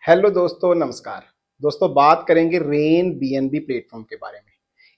Hello दोस्तों, नमस्कार। दोस्तों, बात करेंगे रेन बीएनबी प्लेटफॉर्म के बारे में।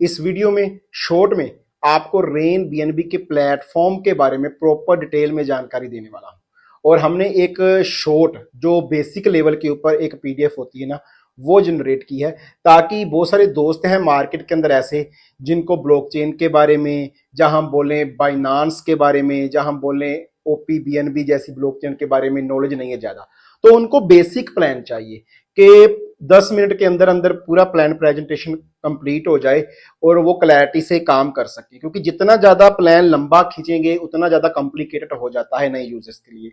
इस वीडियो में शॉर्ट में आपको रेन बीएनबी के प्लेटफॉर्म के बारे में प्रॉपर डिटेल में जानकारी देने वाला हूं। और हमने एक शॉर्ट जो बेसिक लेवल के ऊपर एक पीडीएफ होती है ना, वो जनरेट की है, ताकि बहुत सारे दोस्त हैं मार्केट के अंदर ऐसे जिनको ब्लॉकचेन के बारे में, जहां हम बोलें बाइनांस के बारे में, जहां हम बोलें ओपी बीएनबी जैसी ब्लॉकचेन के बारे में नॉलेज नहीं है ज्यादा, तो उनको बेसिक प्लान चाहिए कि 10 मिनट के अंदर अंदर पूरा प्लान प्रेजेंटेशन कंप्लीट हो जाए और वो क्लैरिटी से काम कर सके। क्योंकि जितना ज्यादा प्लान लंबा खींचेंगे उतना ज्यादा कॉम्प्लिकेटेड हो जाता है नए यूजर्स के लिए।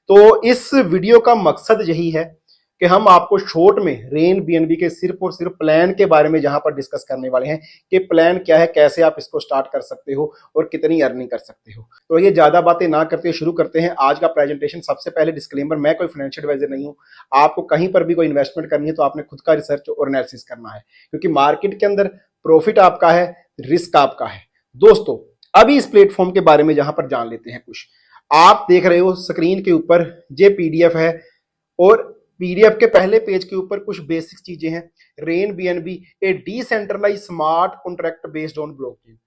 तो इस वीडियो का मकसद यही है कि हम आपको शॉर्ट में रेन बीएनबी के सिर्फ और सिर्फ प्लान के बारे में जहां पर डिस्कस करने वाले हैं कि प्लान क्या है, कैसे आप इसको स्टार्ट कर सकते हो और कितनी अर्निंग कर सकते हो। तो ये ज्यादा बातें ना करते शुरू करते हैं आज का प्रेजेंटेशन। सबसे पहले डिस्क्लेमर, मैं कोई फाइनेंशियल एडवाइजर नहीं हूं। आपको कहीं पर भी कोई इन्वेस्टमेंट करनी है तो आपने खुद का रिसर्च और एनालिसिस करना है, क्योंकि मार्केट के अंदर प्रॉफिट आपका है, रिस्क आपका है। दोस्तों, अभी इस प्लेटफॉर्म के बारे में जहां पर जान लेते हैं कुछ। आप देख रहे हो स्क्रीन के ऊपर ये पीडीएफ है और पीडीएफ के पहले पेज के ऊपर कुछ बेसिक चीजें हैं। Rain BNB a decentralize smart contract based on blockchain.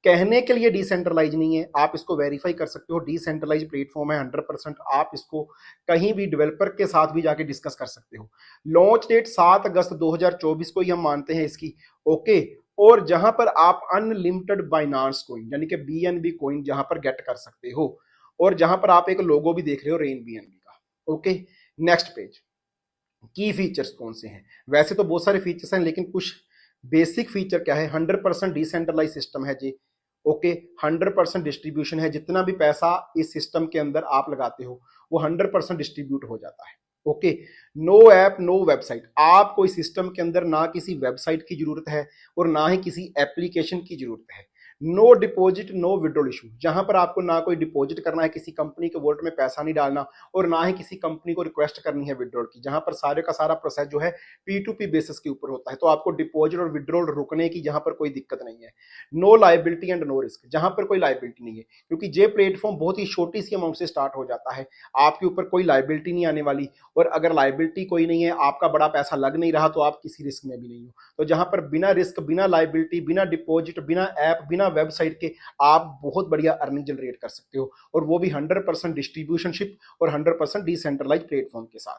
कहने के लिए डिसेंट्रलाइज नहीं है, आप इसको वेरीफाई कर सकते हो। डिसेंट्रलाइज प्लेटफॉर्म है 100%। आप इसको कहीं भी डेवलपर के साथ भी जाके डिस्कस कर सकते हो। लॉन्च डेट 7 अगस्त 2024 को ही हम मानते हैं इसकी। ओके। और जहां पर आप अनलिमिटेड बाइनांस कोइन यानी कि बीएनबी कोइन जहां पर गेट कर सकते हो, और जहां पर आप एक लोगो भी देख रहे हो रेन बीएनबी का। Okay, next page. की फीचर्स कौन से हैं? वैसे तो बहुत सारे फीचर्स हैं, लेकिन कुछ बेसिक फीचर क्या है। 100% डिसेंट्रलाइज सिस्टम है जी। ओके, 100% डिस्ट्रीब्यूशन है। जितना भी पैसा इस सिस्टम के अंदर आप लगाते हो वो 100% डिस्ट्रीब्यूट हो जाता है। Okay, no app no website. आपको इस सिस्टम के अंदर ना किसी वेबसाइट की जरूरत है और ना ही किसी एप्लीकेशन की जरूरत है। No deposit no withdrawal issue. जहां पर आपको ना कोई डिपॉजिट करना है, किसी कंपनी के वॉलेट में पैसा नहीं डालना, और ना ही किसी कंपनी को रिक्वेस्ट करनी है विड्रॉल की। जहां पर सारे का सारा प्रोसेस जो है P2P बेसिस के ऊपर होता है, तो आपको डिपॉजिट और विड्रॉल रुकने की जहां पर कोई दिक्कत नहीं है। No liability and no risk. जहां पर कोई लाइबिलिटी नहीं है, क्योंकि जे प्लेटफॉर्म बहुत ही छोटी सी अमाउंट से स्टार्ट हो जाता है। आपके ऊपर कोई लाइबिलिटी नहीं आने वाली, और अगर लाइबिलिटी कोई नहीं है, आपका बड़ा पैसा लग नहीं रहा, तो आप किसी रिस्क में भी नहीं हो। तो जहां पर बिना रिस्क, बिना लाइबिलिटी, बिना डिपॉजिट, बिना ऐप, बिना वेबसाइट के आप बहुत बढ़िया अर्निंग जनरेट कर सकते हो, और वो भी 100% डिस्ट्रीब्यूशनशिप और 100% डिसेंट्रलाइज प्लेटफॉर्म के साथ।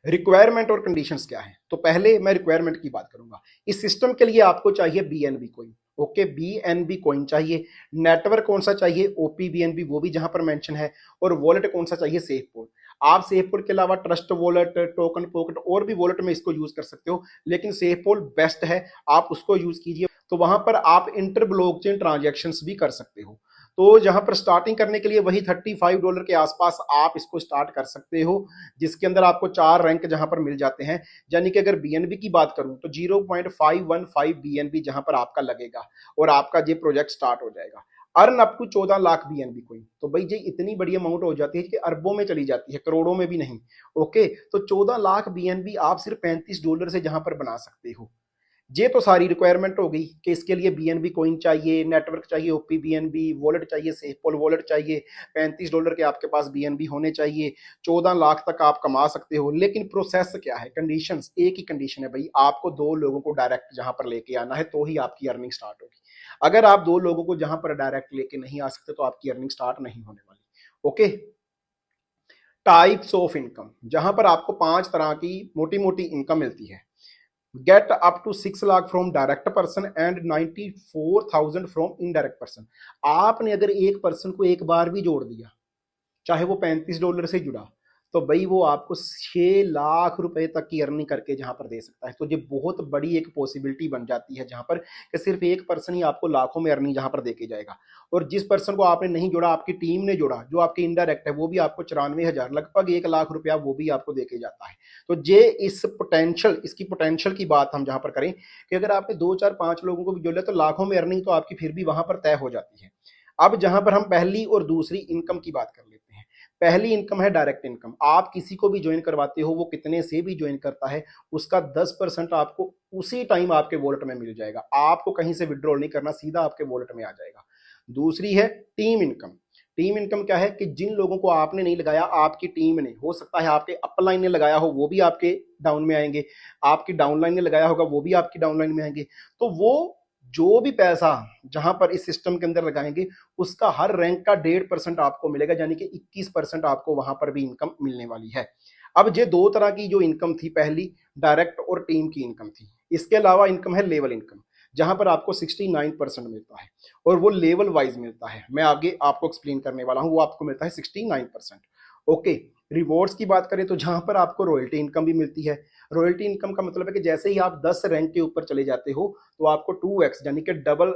रिक्वायरमेंट और कंडीशंस क्या है? तो पहले मैं रिक्वायरमेंट की बात करूंगा। इस सिस्टम के लिए आपको चाहिए BNB coin. Okay, BNB coin चाहिए। नेटवर्क कौन सा चाहिए? ओपी बीएनबी, वो भी जहां पर मेंशन है। और वॉलेट कौन सा चाहिए? सेफपोल। आप सेफपोल के अलावा ट्रस्ट वॉलेट, टोकन पॉकेट और भी वॉलेट में इसको यूज कर सकते हो, लेकिन सेफपोल बेस्ट है, आप उसको यूज कीजिए। तो वहां पर आप इंटर ब्लॉकचेन ट्रांजैक्शंस भी कर सकते हो। तो जहां पर स्टार्टिंग करने के लिए वही $35 के आसपास आप इसको स्टार्ट कर सकते हो, जिसके अंदर आपको 4 रैंक जहां पर मिल जाते हैं। यानी कि अगर बीएनबी की बात करूं तो 0.515 बीएनबी जहां पर आपका लगेगा और आपका ये प्रोजेक्ट स्टार्ट हो जाएगा। Earn up to 14 lakh BNB coin. तो भाई ये इतनी बड़ी अमाउंट हो जाती है कि अरबों में चली जाती है, करोड़ों में भी नहीं। ओके, तो 14 लाख बीएनबी आप सिर्फ $35 से जहां पर बना सकते हो। ये तो सारी रिक्वायरमेंट हो गई कि इसके लिए बीएनबी कोइन चाहिए, नेटवर्क चाहिए ओपी बीएनबी, वॉलेट चाहिए, सेफपोल वॉलेट चाहिए, $35 के आपके पास बीएनबी होने चाहिए, 14 लाख तक आप कमा सकते हो। लेकिन प्रोसेस क्या है? कंडीशंस एक ही कंडीशन है भाई, आपको 2 लोगों को डायरेक्ट जहां पर लेके आना है, तो ही आपकी अर्निंग स्टार्ट होगी। अगर आप 2 लोगों को जहां पर डायरेक्ट लेके नहीं आ सकते तो आपकी अर्निंग स्टार्ट नहीं होने वाली। ओके, टाइप्स ऑफ इनकम, जहां पर आपको 5 तरह की मोटी मोटी इनकम मिलती है। Get up to 6 lakh from direct person and 94,000 from indirect person. आपने अगर एक पर्सन को एक बार भी जोड़ दिया, चाहे वो $35 से जुड़ा, तो भाई वो आपको 6 लाख रुपए तक की अर्निंग करके जहां पर दे सकता है। तो ये बहुत बड़ी एक पॉसिबिलिटी बन जाती है जहां पर कि सिर्फ एक पर्सन ही आपको लाखों में अर्निंग जहां पर देके जाएगा। और जिस पर्सन को आपने नहीं जोड़ा, आपकी टीम ने जोड़ा, जो आपके इनडायरेक्ट है, वो भी आपको 94,000, लगभग 1 लाख रुपया वो भी आपको देके जाता है। तो ये इस पोटेंशियल, इसकी पोटेंशियल की बात हम जहां पर करें कि अगर आपने 2 4 5 लोगों को भी जोड़ा तो लाखों में अर्निंग तो आपकी फिर भी वहां पर तय हो जाती है। अब जहां पर हम पहली और दूसरी इनकम की बात कर लेते हैं। पहली इनकम है डायरेक्ट इनकम। आप किसी को भी ज्वाइन करवाते हो, वो कितने से भी ज्वाइन करता है, उसका 10% आपको उसी टाइम आपके वॉलेट में मिल जाएगा। आपको कहीं से विड्रॉल नहीं करना, सीधा आपके वॉलेट में आ जाएगा। दूसरी है टीम इनकम। टीम इनकम क्या है कि जिन लोगों को आपने नहीं लगाया, आपकी टीम ने, हो सकता है आपके अपलाइन ने लगाया हो, वो भी आपके डाउन में आएंगे, आपकी डाउनलाइन ने लगाया होगा, वो भी आपकी डाउनलाइन में आएंगे। तो वो जो भी पैसा जहां पर इस सिस्टम के अंदर लगाएंगे, उसका हर रैंक का 1.5% आपको मिलेगा, यानी कि 21% आपको वहां पर भी इनकम मिलने वाली है। अब ये दो तरह की जो इनकम थी, पहली डायरेक्ट और टीम की इनकम थी। इसके अलावा इनकम है लेवल इनकम, जहां पर आपको 69% मिलता है, और वो लेवल वाइज मिलता है। मैं आगे आपको एक्सप्लेन करने वाला हूं। वो आपको मिलता है 69%। ओके, रिवॉर्ड्स की बात करें तो जहां पर आपको रॉयल्टी इनकम भी मिलती है। रॉयल्टी इनकम का मतलब है कि जैसे ही आप 10 रैंक के ऊपर चले जाते हो, तो आपको 2x यानी कि डबल,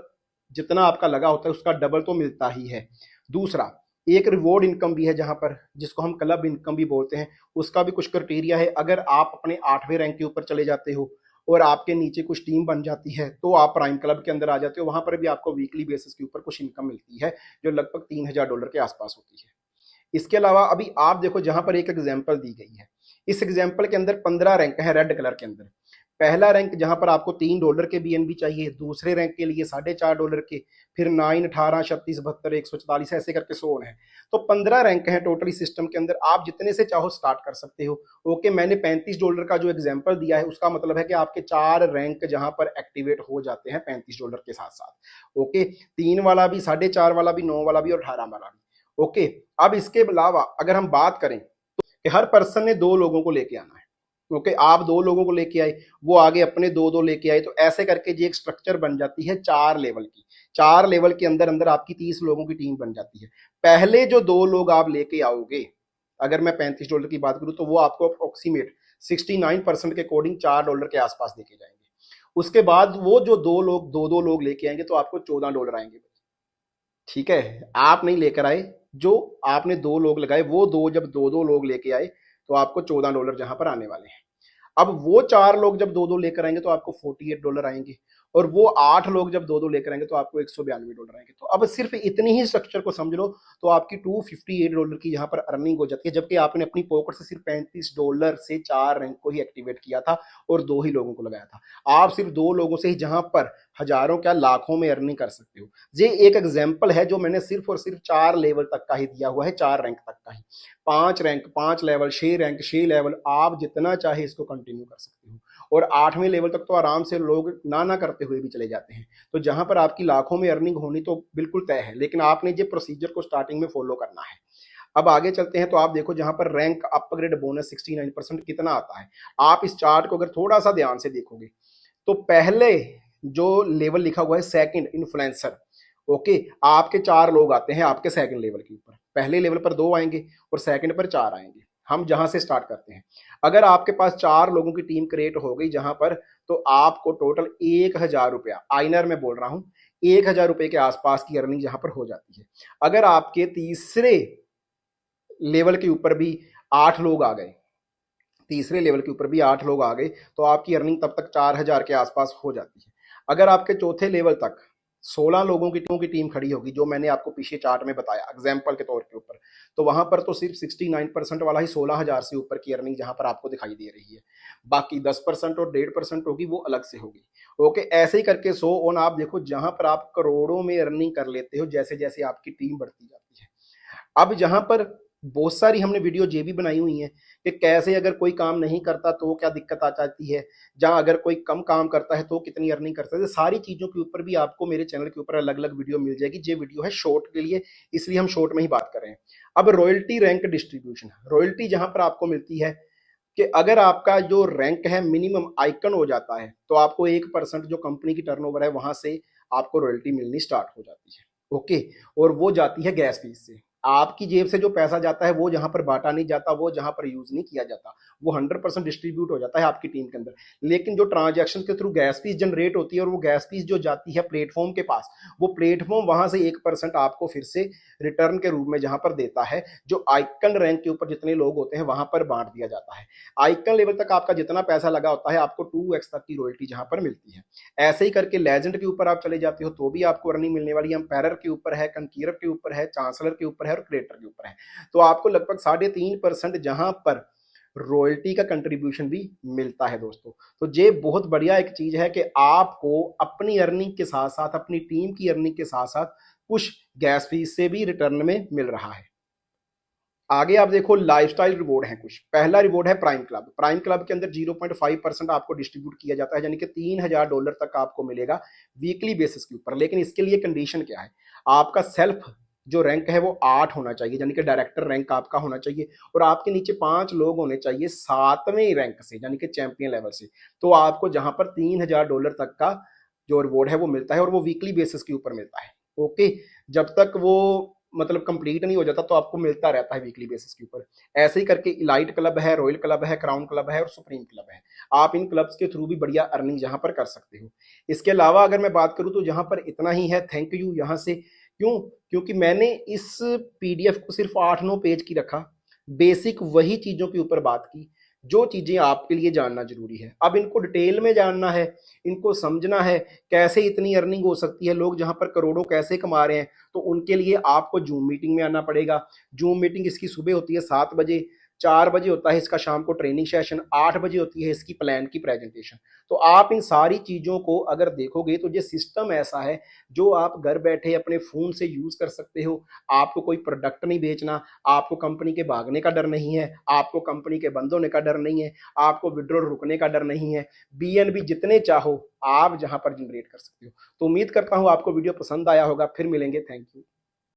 जितना आपका लगा होता है उसका डबल तो मिलता ही है। दूसरा, एक रिवॉर्ड इनकम भी है, जहां पर, जिसको हम क्लब इनकम भी बोलते हैं। उसका भी कुछ क्राइटेरिया है। अगर आप अपने 8वें रैंक के ऊपर चले जाते हो और आपके नीचे कुछ टीम बन जाती है, तो आप प्राइम क्लब के अंदर आ जाते हो। वहां पर भी आपको वीकली बेसिस के ऊपर कुछ इनकम मिलती है, जो लगभग $3000 के आसपास होती है। इसके अलावा अभी आप देखो, जहां पर एक एग्जाम्पल दी गई है, इस एग्जाम्पल के अंदर 15 रैंक है रेड कलर के अंदर। पहला रैंक जहां पर आपको $3 के बीएनबी चाहिए, दूसरे रैंक के लिए $4.5 के, फिर 9, 18, 36, 72, 144 ऐसे करके 100 है। तो 15 रैंक है टोटली सिस्टम के अंदर। आप जितने से चाहो स्टार्ट कर सकते हो। ओके, मैंने $35 का जो एग्जाम्पल दिया है, उसका मतलब है कि आपके 4 रैंक जहां पर एक्टिवेट हो जाते हैं $35 के साथ साथ। ओके, 3 वाला भी, 4.5 वाला भी, 9 वाला भी और 18 वाला भी। ओके, अब इसके अलावा अगर हम बात करें कि हर पर्सन ने 2 लोगों को लेके आना है। ओके, आप 2 लोगों को लेके आए, वो आगे अपने 2-2 लेके आए, तो ऐसे करके ये एक स्ट्रक्चर बन जाती है 4 लेवल की। 4 लेवल के अंदर अंदर आपकी 30 लोगों की टीम बन जाती है। पहले जो 2 लोग आप लेके आओगे, अगर मैं $35 की बात करूं, तो वो आपको अप्रोक्सीमेट 69% के अकॉर्डिंग $4 के आसपास देके जाएंगे। उसके बाद वो जो 2 लोग, 2-2 लोग लेके आएंगे, तो आपको $14 आएंगे। ठीक है, आप नहीं लेकर आए, जो आपने 2 लोग लगाए, वो दो जब 2-2 लोग लेके आए, तो आपको $14 जहां पर आने वाले हैं। अब वो 4 लोग जब 2-2 लेकर आएंगे, तो आपको $48 आएंगे, और वो 8 लोग जब 2-2 लेकर आएंगे, तो आपको $192 आएंगे। तो अब सिर्फ इतनी ही स्ट्रक्चर को समझ लो, तो आपकी $258 की यहाँ पर अर्निंग हो जाती है, जबकि आपने अपनी पॉकेट से सिर्फ $35 से 4 रैंक को ही एक्टिवेट किया था, और 2 ही लोगों को लगाया था। आप सिर्फ 2 लोगों से ही जहां पर हजारों क्या लाखों में अर्निंग कर सकते हो। ये एक एग्जाम्पल है जो मैंने सिर्फ और सिर्फ 4 लेवल तक का ही दिया हुआ है, 4 रैंक तक का ही। 5 रैंक, 5 लेवल, 6 रैंक, 6 लेवल, आप जितना चाहे इसको कंटिन्यू कर सकते हो। और 8वें लेवल तक तो आराम से लोग ना करते हुए भी चले जाते हैं। तो जहां पर आपकी लाखों में अर्निंग होनी तो बिल्कुल तय है, लेकिन आपने ये प्रोसीजर को स्टार्टिंग में फॉलो करना है। अब आगे चलते हैं, तो आप देखो जहां पर रैंक अपग्रेड बोनस 69% कितना आता है। आप इस चार्ट को अगर थोड़ा सा ध्यान से देखोगे, तो पहले जो लेवल लिखा हुआ है सेकंड इन्फ्लुएंसर, ओके, आपके 4 लोग आते हैं आपके सेकंड लेवल के ऊपर। पहले लेवल पर 2 आएंगे और सेकंड पर 4 आएंगे। हम जहां से स्टार्ट करते हैं, अगर आपके पास 4 लोगों की टीम क्रिएट हो गई जहां पर, तो आपको टोटल ₹1000, आइनर में बोल रहा हूं, ₹1000 के आसपास की अर्निंग जहां पर हो जाती है। अगर आपके तीसरे लेवल के ऊपर भी 8 लोग आ गए, तीसरे लेवल के ऊपर भी 8 लोग आ गए, तो आपकी अर्निंग तब तक 4000 के आसपास हो जाती है। अगर आपके चौथे लेवल तक 16 लोगों की टीम खड़ी होगी, जो मैंने आपको पीछे चार्ट में बताया एग्जाम्पल के तौर के ऊपर, तो वहां पर तो सिर्फ 69% वाला ही 16000 से ऊपर की अर्निंग जहां पर आपको दिखाई दे रही है। बाकी 10% और 1.5% होगी, वो अलग से होगी। ओके, ऐसे ही करके सो ऑन आप देखो, जहां पर आप करोड़ों में अर्निंग कर लेते हो जैसे जैसे आपकी टीम बढ़ती जाती है। अब जहां पर बहुत सारी हमने वीडियो ये भी बनाई हुई है कि कैसे अगर कोई काम नहीं करता तो क्या दिक्कत आ जाती है, जहां अगर कोई कम काम करता है तो कितनी अर्निंग करता है। सारी चीजों के ऊपर भी आपको मेरे चैनल के ऊपर अलग अलग वीडियो मिल जाएगी। ये वीडियो है शॉर्ट के लिए, इसलिए हम शॉर्ट में ही बात कर रहे हैं। अब रॉयल्टी रैंक डिस्ट्रीब्यूशन, रॉयल्टी जहां पर आपको मिलती है कि अगर आपका जो रैंक है मिनिमम आइकन हो जाता है, तो आपको 1% जो कंपनी की टर्नओवर है वहां से आपको रॉयल्टी मिलनी स्टार्ट हो जाती है। ओके, और वो जाती है गैस फीस से। आपकी जेब से जो पैसा जाता है वो जहां पर बांटा नहीं जाता, वो जहां पर यूज नहीं किया जाता, वो 100% डिस्ट्रीब्यूट हो जाता है आपकी टीम के अंदर। लेकिन जो ट्रांजैक्शन के थ्रू गैस फीस जनरेट होती है, और वो गैस फीस जो जाती है प्लेटफॉर्म के पास, वो प्लेटफॉर्म वहां से 1% आपको फिर से रिटर्न के रूप में जहां पर देता है, जो आइकन रैंक के ऊपर जितने लोग होते हैं वहां पर बांट दिया जाता है। आइकन लेवल तक आपका जितना पैसा लगा होता है, आपको 2x तक की रॉयल्टी जहां पर मिलती है। ऐसे ही करके लेजेंड के ऊपर आप चले जाते हो तो भी आपको अर्निंग मिलने वाली है। एम्पायर के ऊपर है, कंकीरर के ऊपर है, चांसलर के ऊपर है और क्रिएटर के ऊपर है। तो आपको लगभग 3.5% जहां पर रॉयल्टी का कंट्रीब्यूशन भी मिलता है दोस्तों। तो ये बहुत बढ़िया एक चीज है कि आपको अपनी अर्निंग के साथ साथ, अपनी टीम की अर्निंग के साथ साथ कुछ गैस फीस से भी रिटर्न में मिल रहा है। आगे आप देखो लाइफस्टाइल रिवॉर्ड है कुछ। पहला रिवॉर्ड है प्राइम क्लब। प्राइम क्लब के अंदर 0.5% आपको डिस्ट्रीब्यूट किया जाता है, यानी कि $3000 तक आपको मिलेगा वीकली बेसिस के ऊपर। लेकिन इसके लिए कंडीशन क्या है, आपका सेल्फ जो रैंक है वो 8 होना चाहिए, यानी कि डायरेक्टर रैंक आपका होना चाहिए, और आपके नीचे 5 लोग होने चाहिए 7वें रैंक से, यानी कि चैंपियन लेवल से। तो आपको जहां पर $3000 तक का जो रिवॉर्ड है वो मिलता है, और वो वीकली बेसिस के ऊपर मिलता है। ओके, जब तक वो मतलब कंप्लीट नहीं हो जाता तो आपको मिलता रहता है वीकली बेसिस के ऊपर। ऐसे ही करके इलाइट क्लब है, रॉयल क्लब है, क्राउन क्लब है और सुप्रीम क्लब है। आप इन क्लब्स के थ्रू भी बढ़िया अर्निंग यहाँ पर कर सकते हो। इसके अलावा अगर मैं बात करूँ तो यहाँ पर इतना ही है। थैंक यू यहाँ से। क्यों? क्योंकि मैंने इस पीडीएफ को सिर्फ 8-9 पेज की रखा, बेसिक वही चीजों के ऊपर बात की जो चीजें आपके लिए जानना जरूरी है। अब इनको डिटेल में जानना है, इनको समझना है, कैसे इतनी अर्निंग हो सकती है, लोग जहां पर करोड़ों कैसे कमा रहे हैं, तो उनके लिए आपको जूम मीटिंग में आना पड़ेगा। जूम मीटिंग इसकी सुबह होती है 7 बजे, 4 बजे होता है इसका शाम को ट्रेनिंग सेशन, 8 बजे होती है इसकी प्लान की प्रेजेंटेशन। तो आप इन सारी चीजों को अगर देखोगे तो ये सिस्टम ऐसा है जो आप घर बैठे अपने फोन से यूज कर सकते हो। आपको कोई प्रोडक्ट नहीं बेचना, आपको कंपनी के भागने का डर नहीं है, आपको कंपनी के बंद होने का डर नहीं है, आपको विड्रॉल रुकने का डर नहीं है। बीएनबी जितने चाहो आप जहां पर जनरेट कर सकते हो। तो उम्मीद करता हूं आपको वीडियो पसंद आया होगा। फिर मिलेंगे। Thank you.